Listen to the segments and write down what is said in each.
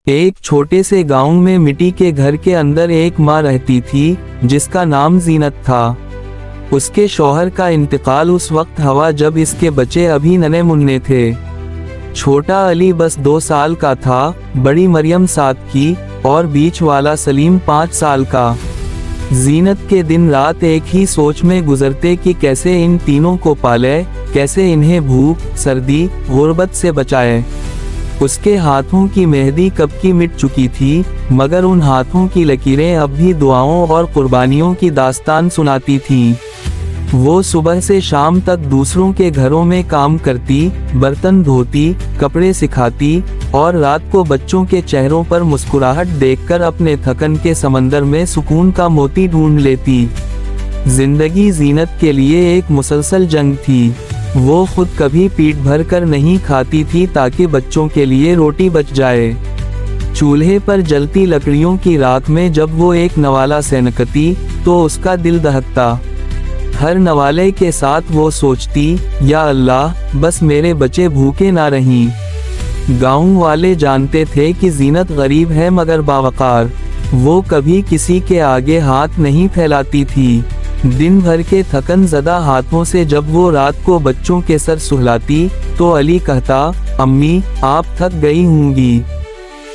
एक छोटे से गांव में मिट्टी के घर के अंदर एक माँ रहती थी जिसका नाम जीनत था। उसके शौहर का इंतकाल उस वक्त हुआ जब इसके बच्चे अभी नन्हे मुन्ने थे। छोटा अली बस 2 साल का था, बड़ी मरियम 7 की और बीच वाला सलीम 5 साल का। जीनत के दिन रात एक ही सोच में गुजरते कि कैसे इन तीनों को पाले, कैसे इन्हें भूख, सर्दी, गुर्बत से बचाए। उसके हाथों की मेहंदी कब की मिट चुकी थी, मगर उन हाथों की लकीरें अब भी दुआओं और कुर्बानियों की दास्तान सुनाती थीं। वो सुबह से शाम तक दूसरों के घरों में काम करती, बर्तन धोती, कपड़े सिखाती और रात को बच्चों के चेहरों पर मुस्कुराहट देखकर अपने थकन के समंदर में सुकून का मोती ढूंढ लेती। जिंदगी जीनत के लिए एक मुसलसल जंग थी। वो खुद कभी पेट भर कर नहीं खाती थी ताकि बच्चों के लिए रोटी बच जाए। चूल्हे पर जलती लकड़ियों की राख में जब वो एक नवाला सेनकती तो उसका दिल दहकता। हर नवाले के साथ वो सोचती, या अल्लाह, बस मेरे बच्चे भूखे ना रहें। गांव वाले जानते थे कि जीनत गरीब है मगर बावकार। वो कभी किसी के आगे हाथ नहीं फैलाती थी। दिन भर के थकन ज़दा हाथों से जब वो रात को बच्चों के सर सुहलाती तो अली कहता, अम्मी, आप थक गई होंगी।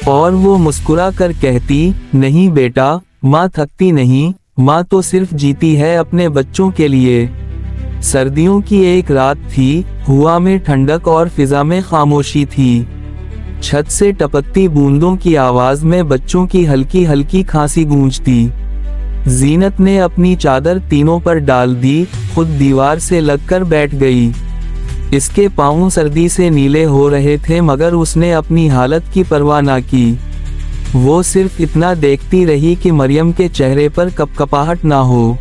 और वो मुस्कुरा कर कहती, नहीं बेटा, माँ थकती नहीं, माँ तो सिर्फ जीती है अपने बच्चों के लिए। सर्दियों की एक रात थी, हवा में ठंडक और फिजा में खामोशी थी। छत से टपकती बूंदों की आवाज में बच्चों की हल्की हल्की खांसी गूंजती। जीनत ने अपनी चादर तीनों पर डाल दी, खुद दीवार से लगकर बैठ गई। इसके पाँव सर्दी से नीले हो रहे थे मगर उसने अपनी हालत की परवाह ना की। वो सिर्फ इतना देखती रही कि मरियम के चेहरे पर कपकपाहट ना हो।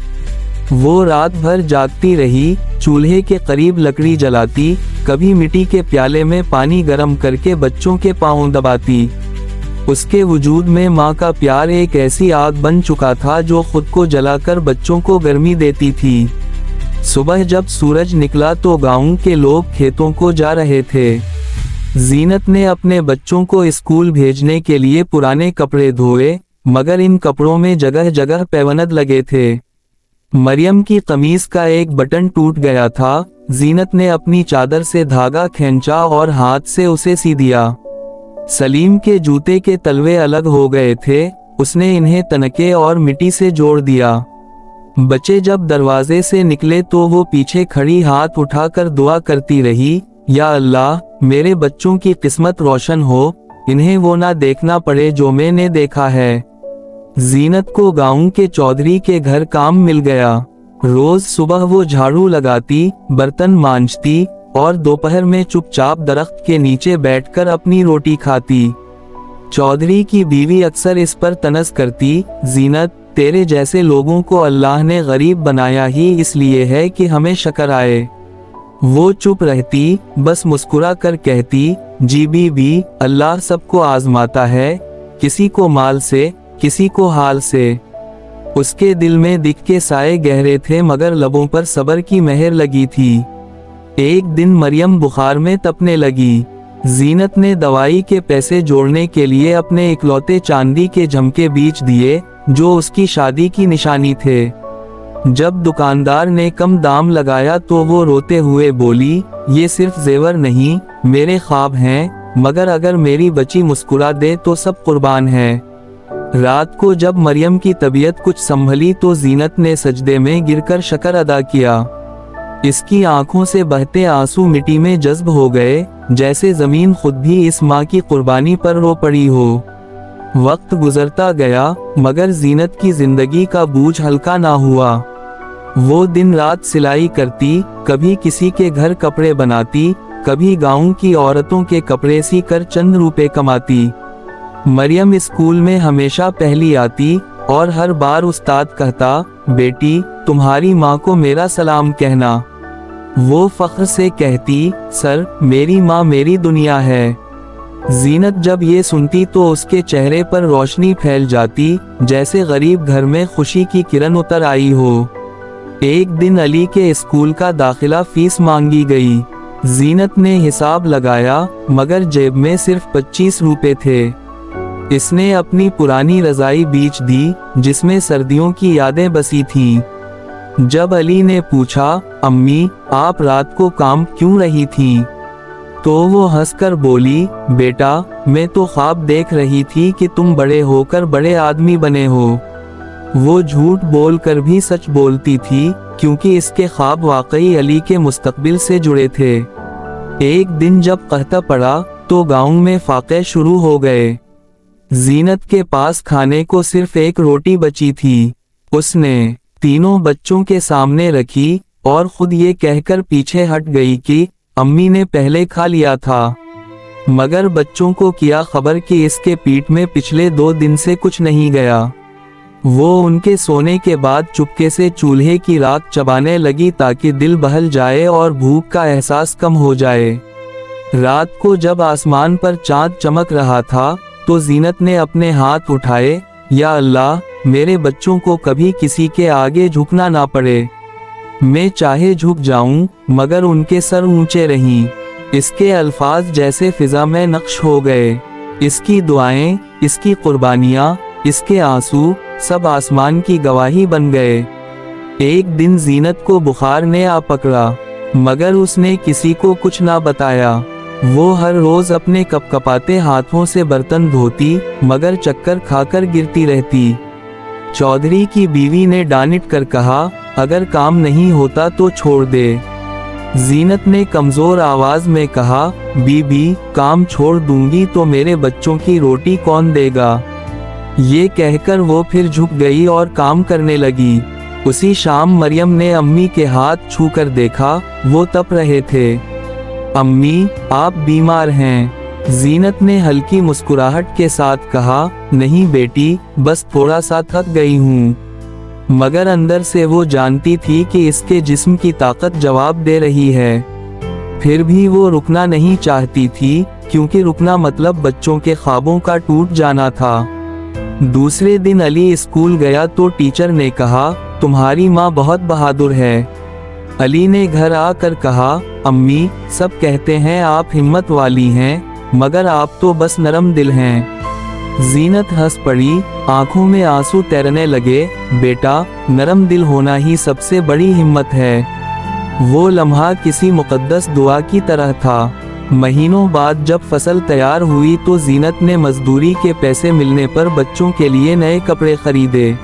वो रात भर जागती रही, चूल्हे के करीब लकड़ी जलाती, कभी मिट्टी के प्याले में पानी गर्म करके बच्चों के पाँव दबाती। उसके वजूद में माँ का प्यार एक ऐसी आग बन चुका था जो खुद को जलाकर बच्चों को गर्मी देती थी। सुबह जब सूरज निकला तो गांव के लोग खेतों को जा रहे थे। जीनत ने अपने बच्चों को स्कूल भेजने के लिए पुराने कपड़े धोए, मगर इन कपड़ों में जगह जगह पैवनद लगे थे। मरियम की कमीज का एक बटन टूट गया था। जीनत ने अपनी चादर से धागा खींचा और हाथ से उसे सी दिया। सलीम के जूते के तलवे अलग हो गए थे, उसने इन्हें तनके और मिट्टी से जोड़ दिया। बच्चे जब दरवाजे से निकले तो वो पीछे खड़ी हाथ उठाकर दुआ करती रही, या अल्लाह, मेरे बच्चों की किस्मत रोशन हो, इन्हें वो ना देखना पड़े जो मैंने देखा है। जीनत को गांव के चौधरी के घर काम मिल गया। रोज सुबह वो झाड़ू लगाती, बर्तन मांजती और दोपहर में चुपचाप दरख्त के नीचे बैठकर अपनी रोटी खाती। चौधरी की बीवी अक्सर इस पर तनस करती, जीनत, तेरे जैसे लोगों को अल्लाह ने गरीब बनाया ही इसलिए है कि हमें शक्र आए। वो चुप रहती, बस मुस्कुरा कर कहती, जी बीबी, अल्लाह सबको आजमाता है, किसी को माल से, किसी को हाल से। उसके दिल में दिख के साए गहरे थे मगर लबों पर सब्र की मेहर लगी थी। एक दिन मरियम बुखार में तपने लगी। जीनत ने दवाई के पैसे जोड़ने के लिए अपने इकलौते चांदी के झमके बेच दिए जो उसकी शादी की निशानी थे। जब दुकानदार ने कम दाम लगाया तो वो रोते हुए बोली, ये सिर्फ जेवर नहीं, मेरे ख्वाब हैं, मगर अगर मेरी बच्ची मुस्कुरा दे तो सब कुर्बान है। रात को जब मरियम की तबीयत कुछ संभली तो जीनत ने सजदे में गिरकर शुक्र अदा किया। इसकी आंखों से बहते आंसू मिट्टी में जज्ब हो गए, जैसे जमीन खुद भी इस माँ की कुर्बानी पर रो पड़ी हो। वक्त गुजरता गया मगर जीनत की जिंदगी का बोझ हल्का ना हुआ। वो दिन रात सिलाई करती, कभी किसी के घर कपड़े बनाती, कभी गांव की औरतों के कपड़े सी कर चंद रुपए कमाती। मरियम स्कूल में हमेशा पहली आती और हर बार उस्ताद कहता, बेटी, तुम्हारी माँ को मेरा सलाम कहना। वो फख्र से कहती, सर, मेरी माँ मेरी दुनिया है। जीनत जब ये सुनती तो उसके चेहरे पर रोशनी फैल जाती, जैसे गरीब घर में खुशी की किरण उतर आई हो। एक दिन अली के स्कूल का दाखिला फीस मांगी गई। जीनत ने हिसाब लगाया मगर जेब में सिर्फ 25 रुपए थे। इसने अपनी पुरानी रजाई बेच दी जिसमें सर्दियों की यादें बसी थीं। जब अली ने पूछा, अम्मी आप रात को काम क्यों रही थीं? तो वो हंसकर बोली, बेटा मैं तो ख्वाब देख रही थी कि तुम बड़े होकर बड़े आदमी बने हो। वो झूठ बोलकर भी सच बोलती थी क्योंकि इसके ख्वाब वाकई अली के मुस्तकबिल से जुड़े थे। एक दिन जब कहता पड़ा तो गांव में फाके शुरू हो गए। जीनत के पास खाने को सिर्फ एक रोटी बची थी। उसने तीनों बच्चों के सामने रखी और खुद ये कहकर पीछे हट गई कि अम्मी ने पहले खा लिया था। मगर बच्चों को किया खबर कि इसके पेट में पिछले 2 दिन से कुछ नहीं गया। वो उनके सोने के बाद चुपके से चूल्हे की राख चबाने लगी ताकि दिल बहल जाए और भूख का एहसास कम हो जाए। रात को जब आसमान पर चांद चमक रहा था तो जीनत ने अपने हाथ उठाए, या अल्लाह मेरे बच्चों को कभी किसी के आगे झुकना ना पड़े। मैं चाहे झुक जाऊं मगर उनके सर ऊंचे रहीं। इसके अल्फाज जैसे फिजा में नक्श हो गए। इसकी दुआएं, इसकी कुर्बानियां, इसके आंसू सब आसमान की गवाही बन गए। एक दिन जीनत को बुखार ने आ पकड़ा मगर उसने किसी को कुछ ना बताया। वो हर रोज अपने कपकपाते हाथों से बर्तन धोती मगर चक्कर खाकर गिरती रहती। चौधरी की बीवी ने डांट कर कहा, अगर काम नहीं होता तो छोड़ दे। जीनत ने कमजोर आवाज में कहा, बीबी काम छोड़ दूंगी तो मेरे बच्चों की रोटी कौन देगा? ये कहकर वो फिर झुक गई और काम करने लगी। उसी शाम मरियम ने अम्मी के हाथ छूकर देखा, वो तप रहे थे। अम्मी आप बीमार हैं। जीनत ने हल्की मुस्कुराहट के साथ कहा, नहीं बेटी बस थोड़ा सा थक गई हूँ। मगर अंदर से वो जानती थी कि इसके जिस्म की ताकत जवाब दे रही है। फिर भी वो रुकना नहीं चाहती थी क्योंकि रुकना मतलब बच्चों के ख्वाबों का टूट जाना था। दूसरे दिन अली स्कूल गया तो टीचर ने कहा, तुम्हारी माँ बहुत बहादुर है। अली ने घर आकर कहा, अम्मी सब कहते हैं आप हिम्मत वाली हैं मगर आप तो बस नरम दिल हैं। जीनत हंस पड़ी, आंखों में आंसू तैरने लगे। बेटा नरम दिल होना ही सबसे बड़ी हिम्मत है। वो लम्हा किसी मुकद्दस दुआ की तरह था। महीनों बाद जब फसल तैयार हुई तो जीनत ने मजदूरी के पैसे मिलने पर बच्चों के लिए नए कपड़े खरीदे।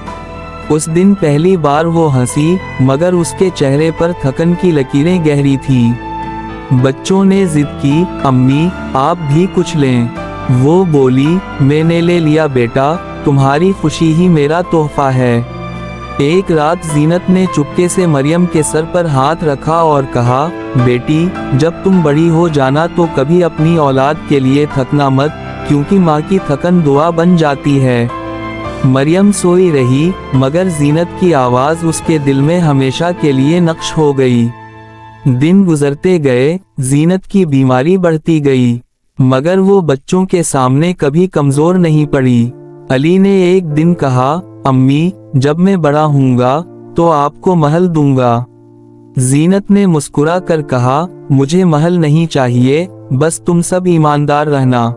उस दिन पहली बार वो हंसी मगर उसके चेहरे पर थकन की लकीरें गहरी थीं। बच्चों ने जिद की, अम्मी आप भी कुछ लें। वो बोली, मैंने ले लिया बेटा, तुम्हारी खुशी ही मेरा तोहफा है। एक रात जीनत ने चुपके से मरियम के सर पर हाथ रखा और कहा, बेटी जब तुम बड़ी हो जाना तो कभी अपनी औलाद के लिए थकना मत, क्योंकि माँ की थकन दुआ बन जाती है। मरियम सोई रही मगर जीनत की आवाज उसके दिल में हमेशा के लिए नक्श हो गई। दिन गुजरते गए, जीनत की बीमारी बढ़ती गई मगर वो बच्चों के सामने कभी कमजोर नहीं पड़ी। अली ने एक दिन कहा, अम्मी जब मैं बड़ा हूँगा तो आपको महल दूंगा। जीनत ने मुस्कुरा कर कहा, मुझे महल नहीं चाहिए, बस तुम सब ईमानदार रहना।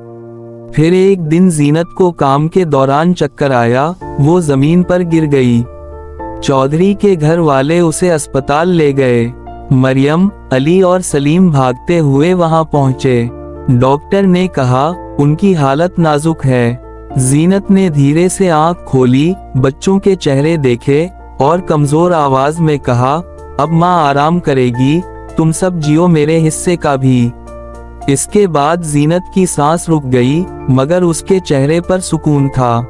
फिर एक दिन जीनत को काम के दौरान चक्कर आया, वो जमीन पर गिर गई। चौधरी के घर वाले उसे अस्पताल ले गए। मरियम, अली और सलीम भागते हुए वहां पहुंचे। डॉक्टर ने कहा, उनकी हालत नाजुक है। जीनत ने धीरे से आंख खोली, बच्चों के चेहरे देखे और कमजोर आवाज में कहा, अब माँ आराम करेगी, तुम सब जियो मेरे हिस्से का भी। इसके बाद जीनत की सांस रुक गई मगर उसके चेहरे पर सुकून था,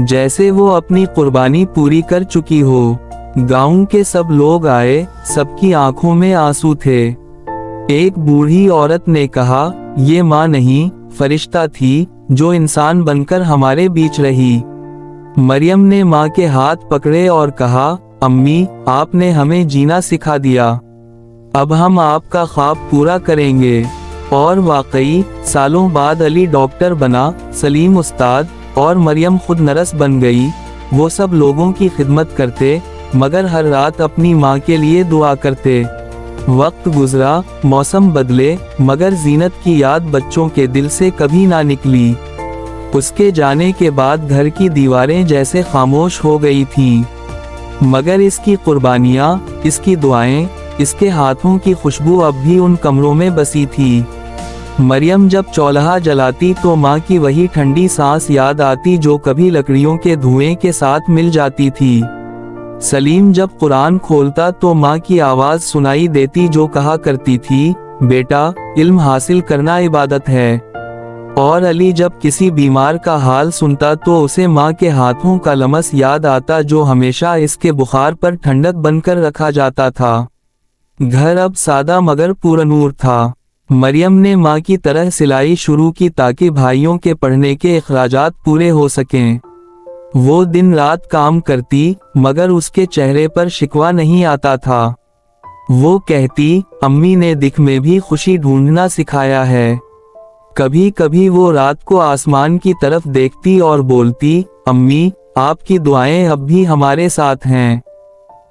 जैसे वो अपनी कुर्बानी पूरी कर चुकी हो। गांव के सब लोग आए, सबकी आंखों में आंसू थे। एक बूढ़ी औरत ने कहा, ये माँ नहीं फरिश्ता थी जो इंसान बनकर हमारे बीच रही। मरियम ने माँ के हाथ पकड़े और कहा, अम्मी आपने हमें जीना सिखा दिया, अब हम आपका ख्वाब पूरा करेंगे। और वाकई सालों बाद अली डॉक्टर बना, सलीम उस्ताद और मरियम खुद नर्स बन गई। वो सब लोगों की खिदमत करते मगर हर रात अपनी माँ के लिए दुआ करते। वक्त गुजरा, मौसम बदले मगर जीनत की याद बच्चों के दिल से कभी ना निकली। उसके जाने के बाद घर की दीवारें जैसे खामोश हो गई थीं। मगर इसकी कुर्बानियाँ, इसकी दुआएं, इसके हाथों की खुशबू अब भी उन कमरों में बसी थी। मरियम जब चौल्हा जलाती तो माँ की वही ठंडी सांस याद आती जो कभी लकड़ियों के धुएं के साथ मिल जाती थी। सलीम जब कुरान खोलता तो माँ की आवाज़ सुनाई देती जो कहा करती थी, बेटा, इल्म हासिल करना इबादत है। और अली जब किसी बीमार का हाल सुनता तो उसे माँ के हाथों का लमस याद आता जो हमेशा इसके बुखार पर ठंडक बनकर रखा जाता था। घर अब सादा मगर पुरनूर था। मरियम ने माँ की तरह सिलाई शुरू की ताकि भाइयों के पढ़ने के अखराजात पूरे हो सकें। वो दिन रात काम करती मगर उसके चेहरे पर शिकवा नहीं आता था। वो कहती, अम्मी ने दिख में भी खुशी ढूंढना सिखाया है। कभी कभी वो रात को आसमान की तरफ देखती और बोलती, अम्मी, आपकी दुआएं अब भी हमारे साथ हैं।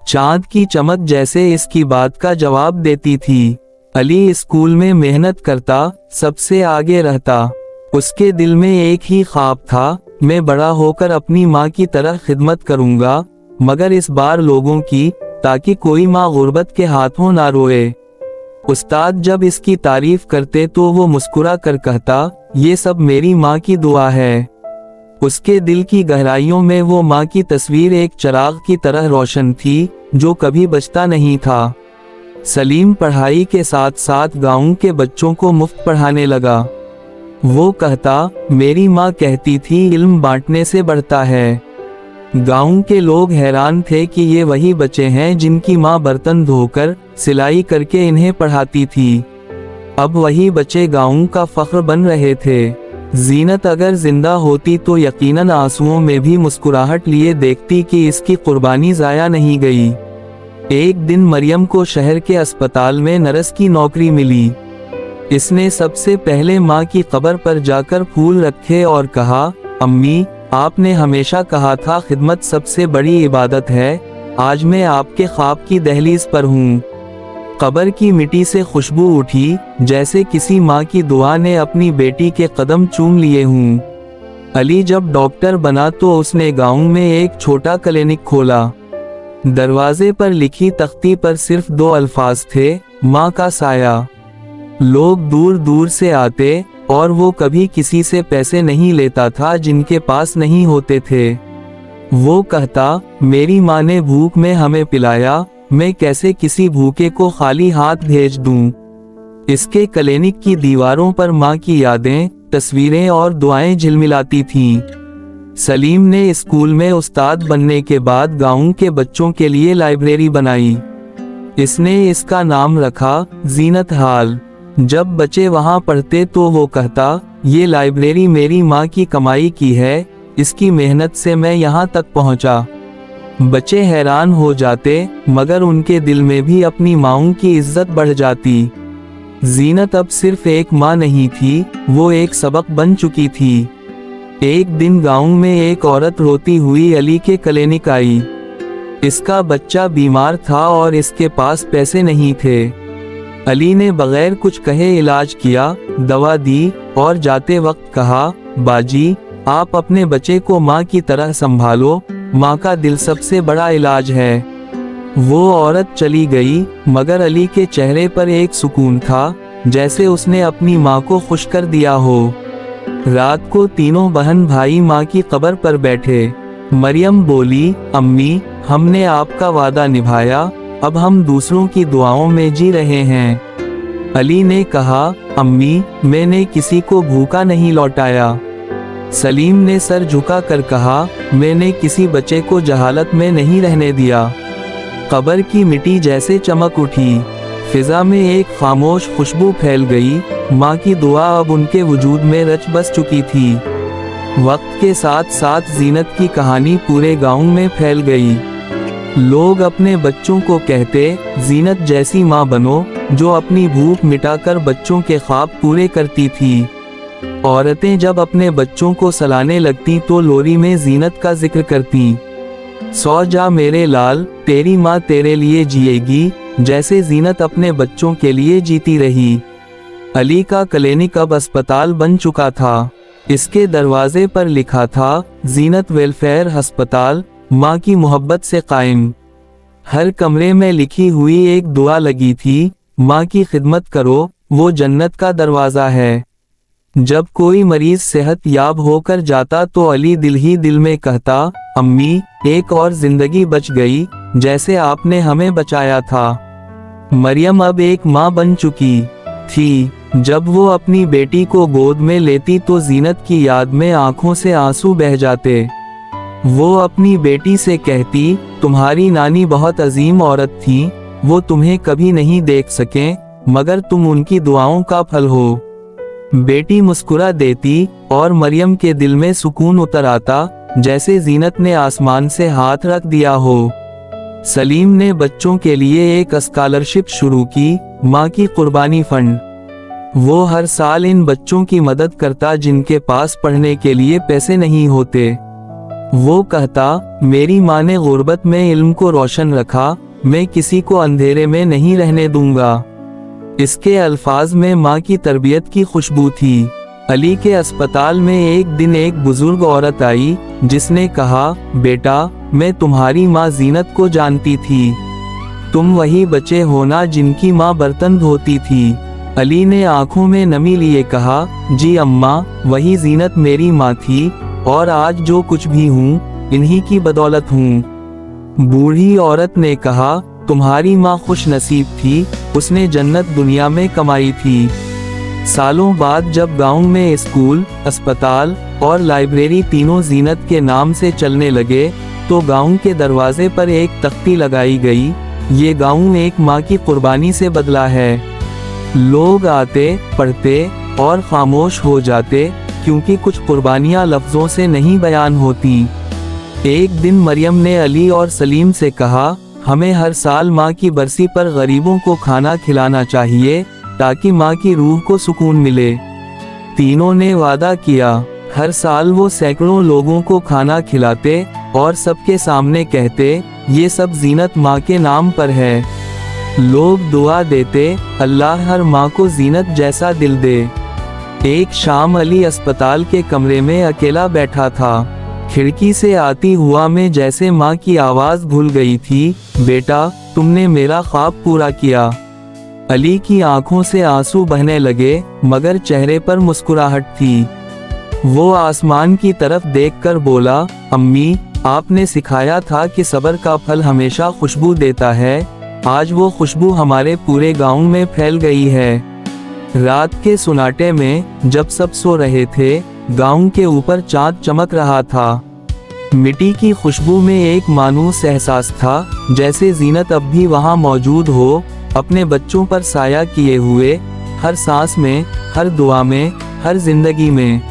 चांद की चमक जैसे इसकी बात का जवाब देती थी। अली स्कूल में मेहनत करता, सबसे आगे रहता। उसके दिल में एक ही ख्वाब था, मैं बड़ा होकर अपनी माँ की तरह खिदमत करूँगा, मगर इस बार लोगों की, ताकि कोई माँ गुर्बत के हाथों ना रोए। उस्ताद जब इसकी तारीफ करते तो वो मुस्कुरा कर कहता, ये सब मेरी माँ की दुआ है। उसके दिल की गहराइयों में वो माँ की तस्वीर एक चिराग की तरह रोशन थी जो कभी बचता नहीं था। सलीम पढ़ाई के साथ साथ गांव के बच्चों को मुफ्त पढ़ाने लगा। वो कहता, मेरी माँ कहती थी इल्म बांटने से बढ़ता है। गांव के लोग हैरान थे कि ये वही बच्चे हैं जिनकी माँ बर्तन धोकर, सिलाई करके इन्हें पढ़ाती थी। अब वही बच्चे गांव का फख्र बन रहे थे। जीनत अगर जिंदा होती तो यकीनन आंसुओं में भी मुस्कुराहट लिए देखती कि इसकी कुर्बानी ज़ाया नहीं गई। एक दिन मरियम को शहर के अस्पताल में नर्स की नौकरी मिली। इसने सबसे पहले माँ की कब्र पर जाकर फूल रखे और कहा, अम्मी, आपने हमेशा कहा था खिदमत सबसे बड़ी इबादत है। आज मैं आपके ख्वाब की दहलीज पर हूँ। कब्र की मिट्टी से खुशबू उठी जैसे किसी माँ की दुआ ने अपनी बेटी के कदम चूम लिए हूँ। अली जब डॉक्टर बना तो उसने गांव में एक छोटा क्लिनिक खोला। दरवाजे पर लिखी तख्ती पर सिर्फ 2 अल्फाज थे, माँ का साया। लोग दूर दूर से आते और वो कभी किसी से पैसे नहीं लेता था जिनके पास नहीं होते थे। वो कहता, मेरी माँ ने भूख में हमें पिलाया, मैं कैसे किसी भूखे को खाली हाथ भेज दूं। इसके क्लिनिक की दीवारों पर माँ की यादें, तस्वीरें और दुआएं झिलमिलाती थीं। सलीम ने स्कूल में उस्ताद बनने के बाद गांव के बच्चों के लिए लाइब्रेरी बनाई। इसने इसका नाम रखा जीनत हाल। जब बच्चे वहां पढ़ते तो वो कहता, ये लाइब्रेरी मेरी माँ की कमाई की है, इसकी मेहनत से मैं यहाँ तक पहुँचा। बच्चे हैरान हो जाते मगर उनके दिल में भी अपनी माँओं की इज्जत बढ़ जाती। जीनत अब सिर्फ एक माँ नहीं थी, वो एक सबक बन चुकी थी। एक दिन गांव में एक औरत रोती हुई अली के क्लिनिक आई। इसका बच्चा बीमार था और इसके पास पैसे नहीं थे। अली ने बगैर कुछ कहे इलाज किया, दवा दी और जाते वक्त कहा, बाजी, आप अपने बच्चे को माँ की तरह संभालो, माँ का दिल सबसे बड़ा इलाज है। वो औरत चली गई मगर अली के चेहरे पर एक सुकून था, जैसे उसने अपनी माँ को खुश कर दिया हो। रात को तीनों बहन भाई माँ की कब्र पर बैठे। मरियम बोली, अम्मी, हमने आपका वादा निभाया, अब हम दूसरों की दुआओं में जी रहे हैं। अली ने कहा, अम्मी, मैंने किसी को भूखा नहीं लौटाया। सलीम ने सर झुका कर कहा, मैंने किसी बच्चे को जहालत में नहीं रहने दिया। कब्र की मिट्टी जैसे चमक उठी, फिजा में एक खामोश खुशबू फैल गई। माँ की दुआ अब उनके वजूद में रच बस चुकी थी। वक्त के साथ साथ जीनत की कहानी पूरे गांव में फैल गई। लोग अपने बच्चों को कहते, जीनत जैसी माँ बनो जो अपनी भूख मिटाकर बच्चों के ख्वाब पूरे करती थी। औरतें जब अपने बच्चों को सलाने लगती तो लोरी में जीनत का जिक्र करती, सो जा मेरे लाल, तेरी माँ तेरे लिए जिएगी, जैसे जीनत अपने बच्चों के लिए जीती रही। अली का क्लिनिक अब अस्पताल बन चुका था। इसके दरवाजे पर लिखा था, जीनत वेलफेयर अस्पताल, माँ की मोहब्बत से कायम। हर कमरे में लिखी हुई एक दुआ लगी थी, माँ की खिदमत करो, वो जन्नत का दरवाज़ा है। जब कोई मरीज सेहत याब होकर जाता तो अली दिल ही दिल में कहता, अम्मी, एक और जिंदगी बच गई, जैसे आपने हमें बचाया था। मरियम अब एक माँ बन चुकी थी। जब वो अपनी बेटी को गोद में लेती तो जीनत की याद में आंखों से आंसू बह जाते। वो अपनी बेटी से कहती, तुम्हारी नानी बहुत अजीम औरत थी, वो तुम्हें कभी नहीं देख सके, मगर तुम उनकी दुआओं का फल हो। बेटी मुस्कुरा देती और मरियम के दिल में सुकून उतर आता, जैसे जीनत ने आसमान से हाथ रख दिया हो। सलीम ने बच्चों के लिए एक स्कॉलरशिप शुरू की, माँ की कुर्बानी फंड। वो हर साल इन बच्चों की मदद करता जिनके पास पढ़ने के लिए पैसे नहीं होते। वो कहता, मेरी माँ ने गुर्बत में इल्म को रोशन रखा, मैं किसी को अंधेरे में नहीं रहने दूंगा। इसके अल्फाज में माँ की तरबियत की खुशबू थी। अली के अस्पताल में एक दिन एक बुजुर्ग औरत आई, जिसने कहा, बेटा, मैं तुम्हारी माँ जीनत को जानती थी। तुम वही बच्चे हो ना जिनकी माँ बर्तन धोती थी। अली ने आंखों में नमी लिए कहा, जी अम्मा, वही जीनत मेरी माँ थी, और आज जो कुछ भी हूँ, इन्हीं की बदौलत हूँ। बूढ़ी औरत ने कहा, तुम्हारी माँ खुश नसीब थी, उसने जन्नत दुनिया में कमाई थी। सालों बाद जब गांव में स्कूल, अस्पताल और लाइब्रेरी तीनों जीनत के नाम से चलने लगे, तो गांव के दरवाजे पर एक तख्ती लगाई गई, ये गांव एक माँ की कुर्बानी से बदला है। लोग आते, पढ़ते और खामोश हो जाते, क्योंकि कुछ कुर्बानियां लफ्जों से नहीं बयान होती। एक दिन मरियम ने अली और सलीम से कहा, हमें हर साल माँ की बरसी पर गरीबों को खाना खिलाना चाहिए, ताकि माँ की रूह को सुकून मिले। तीनों ने वादा किया, हर साल वो सैकड़ों लोगों को खाना खिलाते और सबके सामने कहते, ये सब जीनत माँ के नाम पर है। लोग दुआ देते, अल्लाह हर माँ को जीनत जैसा दिल दे। एक शाम अली अस्पताल के कमरे में अकेला बैठा था। खिड़की से आती हुआ में जैसे माँ की आवाज़ भूल गई थी, बेटा, तुमने मेरा ख्वाब पूरा किया। अली की आंखों से आंसू बहने लगे, मगर चेहरे पर मुस्कुराहट थी। वो आसमान की तरफ देखकर बोला, अम्मी, आपने सिखाया था कि सब्र का फल हमेशा खुशबू देता है। आज वो खुशबू हमारे पूरे गांव में फैल गई है। रात के सुनाटे में जब सब सो रहे थे, गांव के ऊपर चांद चमक रहा था। मिट्टी की खुशबू में एक मानूस एहसास था, जैसे जीनत अब भी वहां मौजूद हो, अपने बच्चों पर साया किए हुए, हर सांस में, हर दुआ में, हर जिंदगी में।